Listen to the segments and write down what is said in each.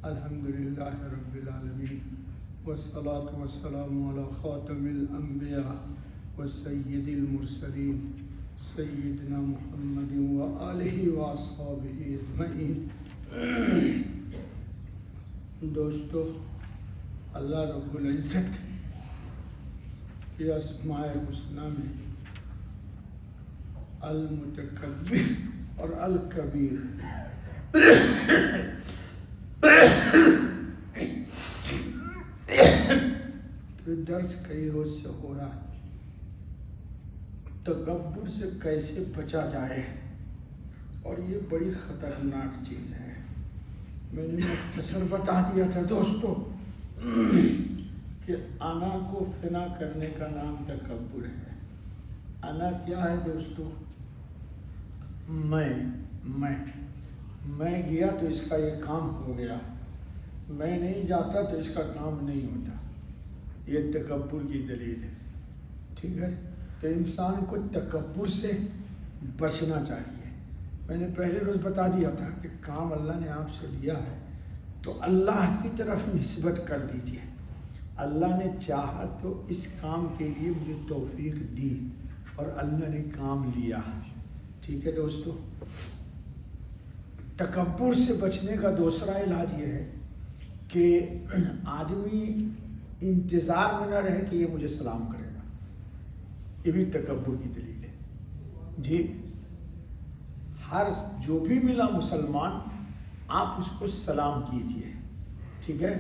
الحمدللہ رب العالمین والصلاة والسلام علی خاتم الانبیاء والسید المرسلین سیدنا محمد وآلہ واصحابہ اجمعین۔ دوستو، اللہ رب العزت کی اسماء الحسنی میں المتکبر اور الکبیر درس کئی روز سے ہو رہا ہے، تکبر سے کیسے بچا جائے، اور یہ بڑی خطرناک چیز ہے۔ میں نے مختصر بتا دیا تھا دوستو کہ انا کو فنا کرنے کا نام تکبر ہے۔ انا کیا ہے دوستو؟ میں گیا تو اس کا یہ کام ہو گیا، میں نہیں جاتا تو اس کا کام نہیں ہوتا، یہ تکبر کی دلیل ہے۔ ٹھیک ہے، تو انسان کو تکبر سے بچنا چاہیے۔ میں نے پہلے روز بتا دیا تھا کہ کام اللہ نے آپ سے لیا ہے تو اللہ کی طرف نسبت کر دیجیے۔ اللہ نے چاہا تو اس کام کے لیے مجھے توفیق دی اور اللہ نے کام لیا۔ ٹھیک ہے دوستو، تکبر سے بچنے کا دوسرا علاج یہ ہے کہ آدمی انتظار میں نہ رہے کہ یہ مجھے سلام کرے گا، یہ بھی تکبر کی دلیل ہے۔ جی، ہر جو بھی ملا مسلمان آپ اس کو سلام کیجئے۔ ٹھیک ہے،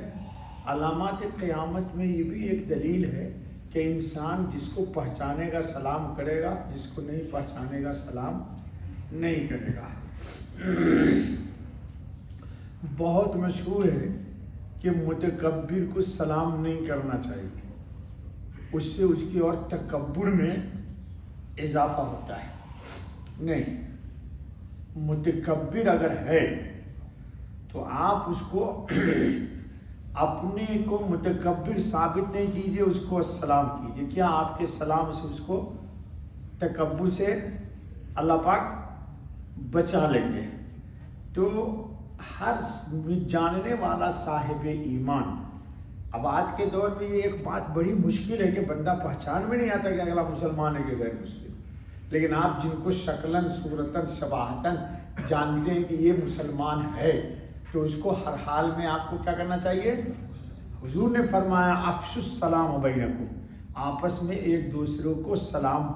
علامات قیامت میں یہ بھی ایک دلیل ہے کہ انسان جس کو پہچانے گا سلام کرے گا، جس کو نہیں پہچانے گا سلام نہیں کرے گا۔ بہت مشہور ہے کہ متکبر کو سلام نہیں کرنا چاہیے، اس سے اس کی اور تکبر میں اضافہ ہوتا ہے۔ نہیں، متکبر اگر ہے تو آپ اس کو اپنے کو متکبر ثابت نہیں کیجئے، اس کو السلام کیجئے۔ کیا آپ کے سلام سے اس کو تکبر سے اللہ پاک بچا لیں گے۔ تو ہر جاننے والا صاحب ایمان، اب آج کے دور میں یہ ایک بات بڑی مشکل ہے کہ بندہ پہچان میں نہیں آتا کہ اگلا مسلمان ہے کہ غیر مسلم، لیکن آپ جن کو شکلاً صورتاً شباہتاً جانتے ہیں کہ یہ مسلمان ہے تو اس کو ہر حال میں آپ کو کیا کرنا چاہیے؟ حضور نے فرمایا افشوا السلام بینکم، آپس میں ایک دوسرے کو سلام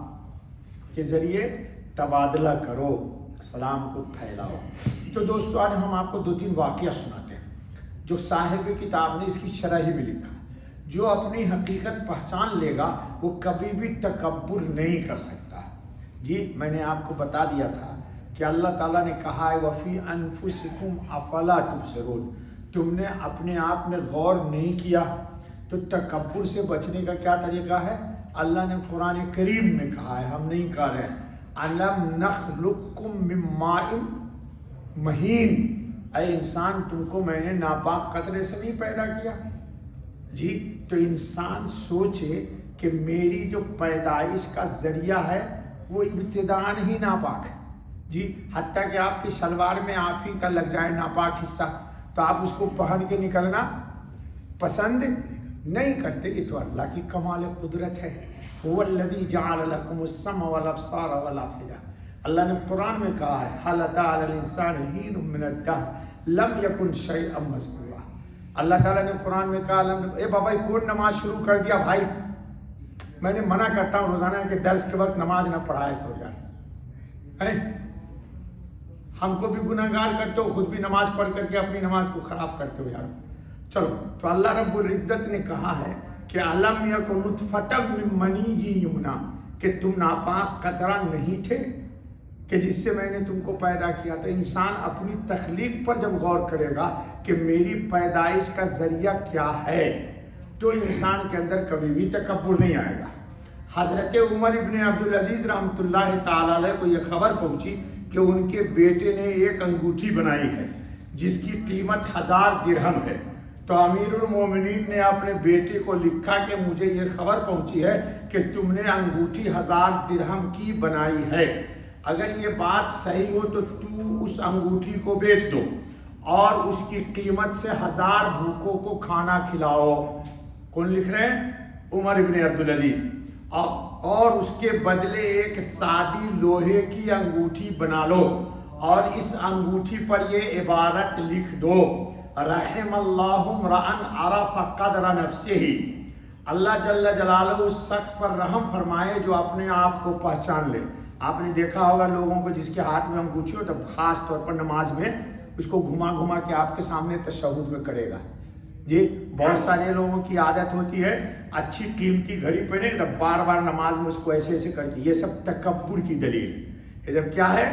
کے ذریعے تبادلہ کرو، سلام کو پھیلاؤ۔ تو دوستو، آج ہم آپ کو دو تین واقعہ سناتے ہیں جو صاحب کتاب نے اس کی شرح میں لکھا۔ جو اپنی حقیقت پہچان لے گا وہ کبھی بھی تکبر نہیں کر سکتا۔ جی، میں نے آپ کو بتا دیا تھا کہ اللہ تعالیٰ نے کہا ہے وَفِي أَنفُسِكُمْ أَفَلَا تُبْصِرُونَ، تم نے اپنے آپ میں غور نہیں کیا۔ تو تکبر سے بچنے کا کیا طریقہ ہے؟ اللہ نے قرآن کریم میں کہا ہے، ہم نہیں کہہ رہے ہیں، أَلَمْ نَخْلُقكُّم مِّن مَّاءٍ مَّهِينٍ، اے انسان تم کو میں نے ناپاک قطرے سے نہیں پیدا کیا۔ جی، تو انسان سوچے کہ میری جو پیدائش کا ذریعہ ہے وہ ابتداءً ہی ناپاک ہے۔ جی، حتیٰ کہ آپ کی شلوار میں آپ ہی کا لگ جائے ناپاک حصہ تو آپ اس کو پہن کے نکلنا پسند نہیں کرتے۔ یہ تو اللہ کی کمال قدرت ہے۔ هو الذی جعل لکم السمع والابصار والافئدہ، اللہ نے قرآن میں کہا ہے هل أتى على الإنسان حين من الدهر لم يكن شيئا مذکورا۔ اللہ تعالیٰ نے قرآن میں کہا اے بابا کون نماز شروع کر دیا بھائی، میں نے منع کرتا ہوں روزانہ کہ درس کے وقت نماز نہ پڑھایا کرو یار، ہم کو بھی گناہگار کرتے ہو، خود بھی نماز پڑھ کر کے اپنی نماز کو خراب کرتے ہو یار۔ چلو، تو اللہ رب العزت نے کہا ہے کہ أَلَمْ يَكُن نُطْفَةً مِّن مَّنِيٍّ يُمْنَىٰ، کہ تم ناپاک قطرہ نہیں تھے کہ جس سے میں نے تم کو پیدا کیا۔ تو انسان اپنی تخلیق پر جب غور کرے گا کہ میری پیدائش کا ذریعہ کیا ہے تو انسان کے اندر کبھی بھی تکبر نہیں آئے گا۔ حضرت عمر ابن عبدالعزیز رحمۃ اللہ تعالیٰ علیہ کو یہ خبر پہنچی کہ ان کے بیٹے نے ایک انگوٹھی بنائی ہے جس کی قیمت 1000 درہم ہے۔ تو امیر المومنین نے اپنے بیٹے کو لکھا کہ مجھے یہ خبر پہنچی ہے کہ تم نے انگوٹھی 1000 درہم کی بنائی ہے، اگر یہ بات صحیح ہو تو اس انگوٹھی کو بیچ دو اور اس کی قیمت سے 1000 بھوکوں کو کھانا کھلاؤ. کون لکھ رہے ہیں؟ عمر ابن عبدالعزیز. اور اس کے بدلے ایک سادی لوہے کی انگوٹھی بنا لو اور اس انگوٹھی پر یہ عبارت لکھ دو: رحم اللہ امرأن عرف قدر نفسہ. اللہ جل جلالہ اس شخص پر رحم فرمائے جو اپنے آپ کو پہچان لے. آپ نے دیکھا ہوگا لوگوں کو جس کے ہاتھ میں انگوٹھی ہو تو خاص طور پر نماز میں اس کو گھما گھما کے آپ کے سامنے تشہد میں کرے گا. جی بہت سارے لوگوں کی عادت ہوتی ہے اچھی قیمتی گھڑی پہنے تو بار بار نماز میں اس کو ایسے ایسے کرتی. یہ سب تکبر کی دلیل ہے. یہ جب کیا ہے؟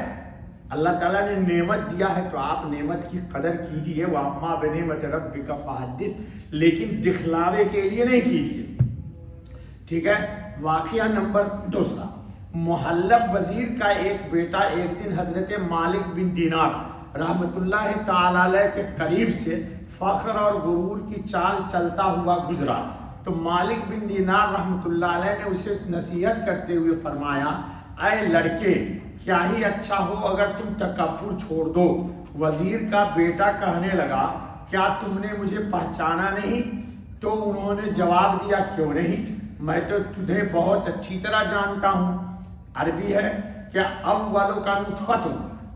اللہ تعالیٰ نے نعمت دیا ہے تو آپ نعمت کی قدر کیجئے. وَأَمَّا بِنِعْمَتِ رَبِّكَ فَحَدِّثْ. لیکن دکھلاوے کے لیے نہیں کیجئے. ٹھیک ہے. واقعہ نمبر 2. محلب وزیر کا ایک بیٹا ایک دن حضرت مالک بن دینار رحمت اللہ تعالی علیہ کے قریب سے فخر اور غرور کی چال چلتا ہوا گزرا تو مالک بن دینار رحمت اللہ علیہ نے اسے نصیحت کرتے ہوئے فرمایا: اے لڑکے، کیا ہی اچھا ہو اگر تم تکبر چھوڑ دو. وزیر کا بیٹا کہنے لگا: کیا تم نے مجھے پہچانا نہیں؟ تو انہوں نے جواب دیا: کیوں نہیں، میں تو تجھے بہت اچھی طرح جانتا ہوں. عربی ہے کہ اولو کا نطفۃ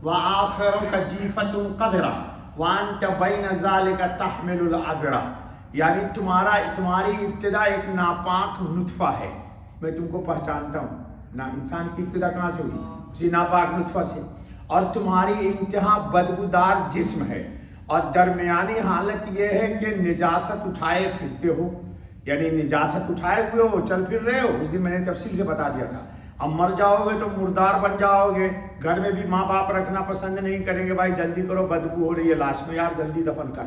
وآخر کا جیفۃ قدرہ وانت بین ذالک تحمل العذرہ. یعنی تمہاری ابتدا ایک ناپاک نطفہ ہے. میں تم کو پہچانتا ہوں. انسان کی ابتدا کہاں سے ہوئی؟ اسی ناپاک نطفہ سے. اور تمہاری انتہا بدبودار جسم ہے اور درمیانی حالت یہ ہے کہ نجاست اٹھائے پھرتے ہو. یعنی نجاست اٹھائے ہوئے ہو، چل پھر رہے ہو. اس دن میں نے تفصیل سے بتا دیا تھا. اب مر جاؤ گے تو مردار بن جاؤ گے. گھر میں بھی ماں باپ رکھنا پسند نہیں کریں گے. بھائی جلدی کرو، بدبو ہو رہی ہے لاش میں، یار جلدی دفن کر.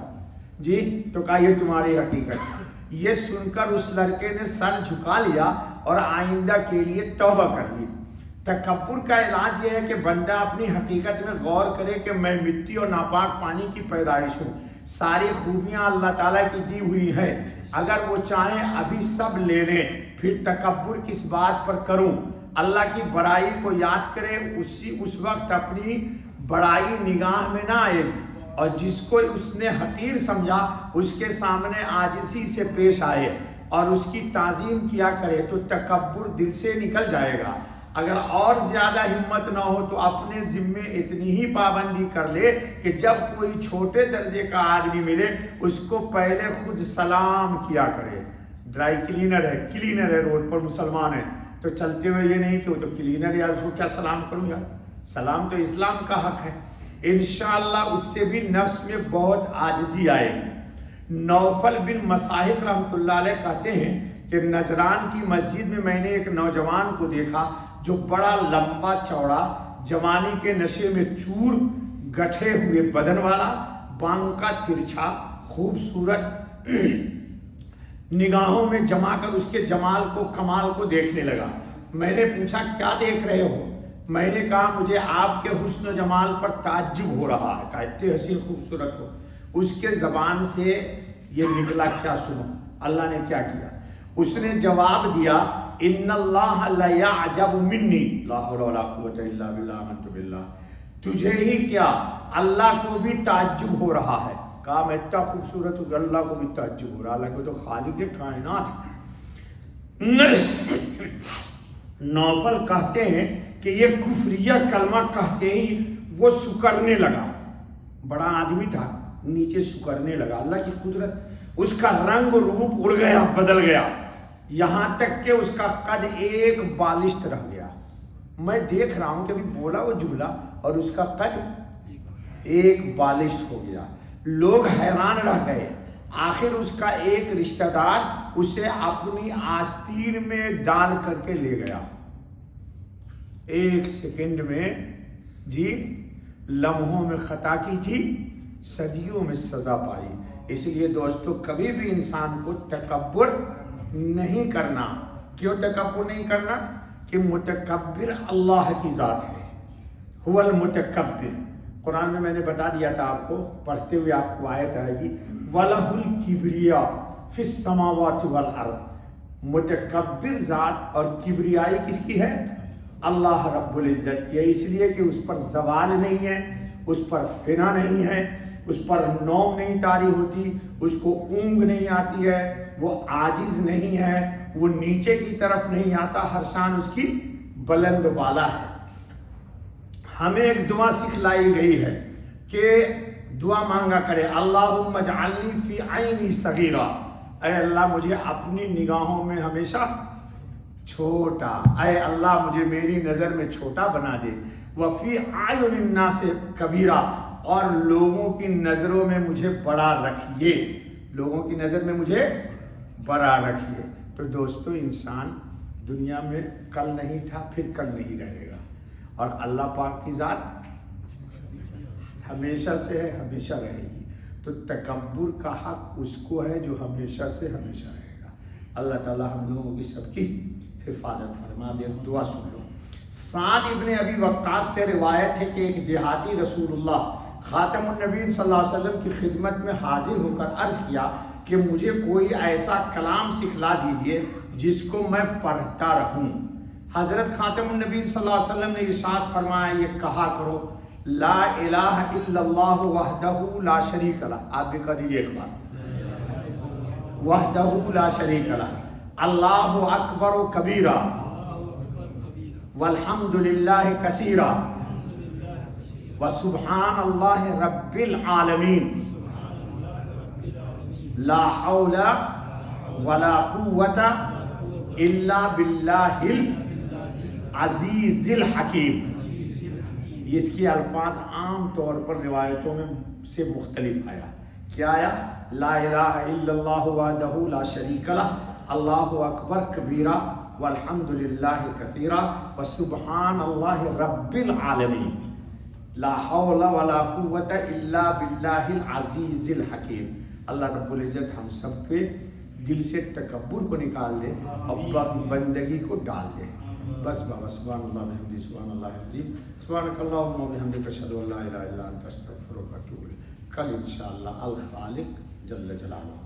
جی تو کہا یہ تمہاری حقیقت. یہ سن کر اس لڑکے نے سر جھکا لیا اور آئندہ کے لیے توبہ کر لی. تکبر کا علاج یہ ہے کہ بندہ اپنی حقیقت میں غور کرے کہ میں مٹی اور ناپاک پانی کی پیدائش ہوں. ساری خوبیاں اللہ تعالیٰ کی دی ہوئی ہے. اگر وہ چاہیں ابھی سب لے لیں، پھر تکبر کس بات پر کروں؟ اللہ کی بڑائی کو یاد کرے، اس وقت اپنی بڑائی نگاہ میں نہ آئے گی. اور جس کو اس نے حقیر سمجھا اس کے سامنے عاجزی سے پیش آئے اور اس کی تعظیم کیا کرے تو تکبر دل سے نکل جائے گا. اگر اور زیادہ ہمت نہ ہو تو اپنے ذمے اتنی ہی پابندی کر لے کہ جب کوئی چھوٹے درجے کا آدمی ملے اس کو پہلے خود سلام کیا کرے. ڈرائی کلینر ہے روڈ پر مسلمان ہے تو چلتے ہوئے یہ نہیں کہ وہ تو کلینر ہے، اس کو کیا سلام کروں یار. سلام تو اسلام کا حق ہے. انشاءاللہ اس سے بھی نفس میں بہت عاجزی آئے گی. نوفل بن مصاحف رحمۃ اللہ علیہ کہتے ہیں کہ نجران کی مسجد میں میں نے ایک نوجوان کو دیکھا جو بڑا لمبا چوڑا، جوانی کے نشے میں چور، گٹھے ہوئے بدن والا، بانگ کا ترچھا، خوبصورت نگاہوں میں جما کر اس کے جمال کو، کمال کو دیکھنے لگا. میں نے پوچھا کیا دیکھ رہے ہو؟ میں نے کہا مجھے آپ کے حسن و جمال پر تعجب ہو رہا ہے. اتنے حسین خوبصورت ہو. اس کے زبان سے یہ نکلا کیا سنو اللہ نے کیا کیا. اس نے جواب دیا ان اللہ لا یعجب منی لا حول ولا قوت الا باللہ آمنت باللہ. تجھے ہی کیا اللہ کو بھی تعجب ہو رہا ہے. کہا میں اتنا خوبصورت ہوں کہ اللہ کو بھی تعجب ہو رہا ہے. اللہ کو تو خالق کائنات. نوفل کہتے ہیں کہ یہ کفریہ کلمہ کہتے ہی وہ سکڑنے لگا. بڑا آدمی تھا، نیچے سکڑنے لگا. اللہ کی قدرت. اس کا رنگ روپ اڑ گیا، بدل گیا، یہاں تک کہ اس کا قد ایک بالشت رہ گیا. میں دیکھ رہا ہوں کہ ابھی بولا وہ جملہ اور اس کا قد ایک بالشت ہو گیا. لوگ حیران رہ گئے. آخر اس کا ایک رشتہ دار اسے اپنی آستین میں ڈال کر کے لے گیا. ایک سیکنڈ میں جی لمحوں میں خطا کی تھی، صدیوں میں سزا پائی. اس لیے دوستو کبھی بھی انسان کو تکبر نہیں کرنا. کیوں تکبر نہیں کرنا؟ کہ متکبر اللہ کی ذات ہے. هو المتکبر. قرآن میں نے بتا دیا تھا آپ کو، پڑھتے ہوئے آپ کو آیت آئے گی وَلَهُ الْكِبْرِيَاءُ فِي السَّمَاوَاتِ وَالْأَرْضِ. متکبر ذات اور کبریائی کس کی ہے؟ اللہ رب العزت کی ہے. اس لیے کہ اس پر زوال نہیں ہے، اس پر فنا نہیں ہے، اس پر نوم نہیں طاری ہوتی، اس کو اونگ نہیں آتی ہے، وہ عاجز نہیں ہے، وہ نیچے کی طرف نہیں آتا، ہر شان اس کی بلند بالا ہے۔ ہمیں ایک دعا سکھلائی گئی ہے کہ دعا مانگا کرے، اللہم اجعلنی فی عینی صغیرہ، اے اللہ مجھے اپنی نگاہوں میں ہمیشہ چھوٹا، اے اللہ مجھے میری نظر میں چھوٹا بنا دے، وفی اعین الناس کبیرہ، اور لوگوں کی نظروں میں مجھے بڑا رکھیے، لوگوں کی نظر میں مجھے بڑا رکھیے۔ تو دوستو، انسان دنیا میں کل نہیں تھا، پھر کل نہیں رہے گا، اور اللہ پاک کی ذات ہمیشہ سے ہے، ہمیشہ رہے گی۔ تو تکبر کا حق اس کو ہے جو ہمیشہ سے ہمیشہ رہے گا۔ اللہ تعالیٰ ہم لوگوں کی سب کی حفاظت فرما دے۔ دعا سن لو۔ سعد ابن ابی وقاص سے روایت ہے کہ ایک دیہاتی رسول اللہ خاتم النبیین صلی اللہ علیہ وسلم کی خدمت میں حاضر ہو کر عرض کیا کہ مجھے کوئی ایسا کلام سکھلا دیجئے جس کو میں پڑھتا رہوں۔ حضرت خاتم النبیین صلی اللہ علیہ وسلم نے ارشاد فرمایا، یہ کہا کرو، لا الہ الا اللہ وحدہ لا شریک لہ۔ آپ بھی کہہ دیجئے ایک بار، وحدہ لا شریک لہ، اللہ اکبر کبیرہ، والحمد للہ کثیرہ، وسبحان اللہ رب العالمین، لا حول ولا قوت الا باللہ العزیز الحکیم۔ اس کی الفاظ عام طور پر روایتوں میں سے مختلف آیا۔ کیا آیا؟ لا الہ الا اللہ وحدہ لا شریک لہ، اللہ اکبر کبیرہ، والحمد للہ کثیرہ، وسبحان اللہ رب العالمین، لا حول ولا قوت الا باللہ العزیز الحکیم۔ اللہ رب العزت ہم سب کے دل سے تکبر کو نکال دے اور بندگی کو ڈال دے۔ بس بابا، سبحان اللہ بحمدہ، سبحان اللہ العظیم، سبحانک اللہم وبحمدک، اشہد ان لا الہ الا انت، استغفرک واتوب الیک۔ کل انشاءاللہ الخالق جل جلالہ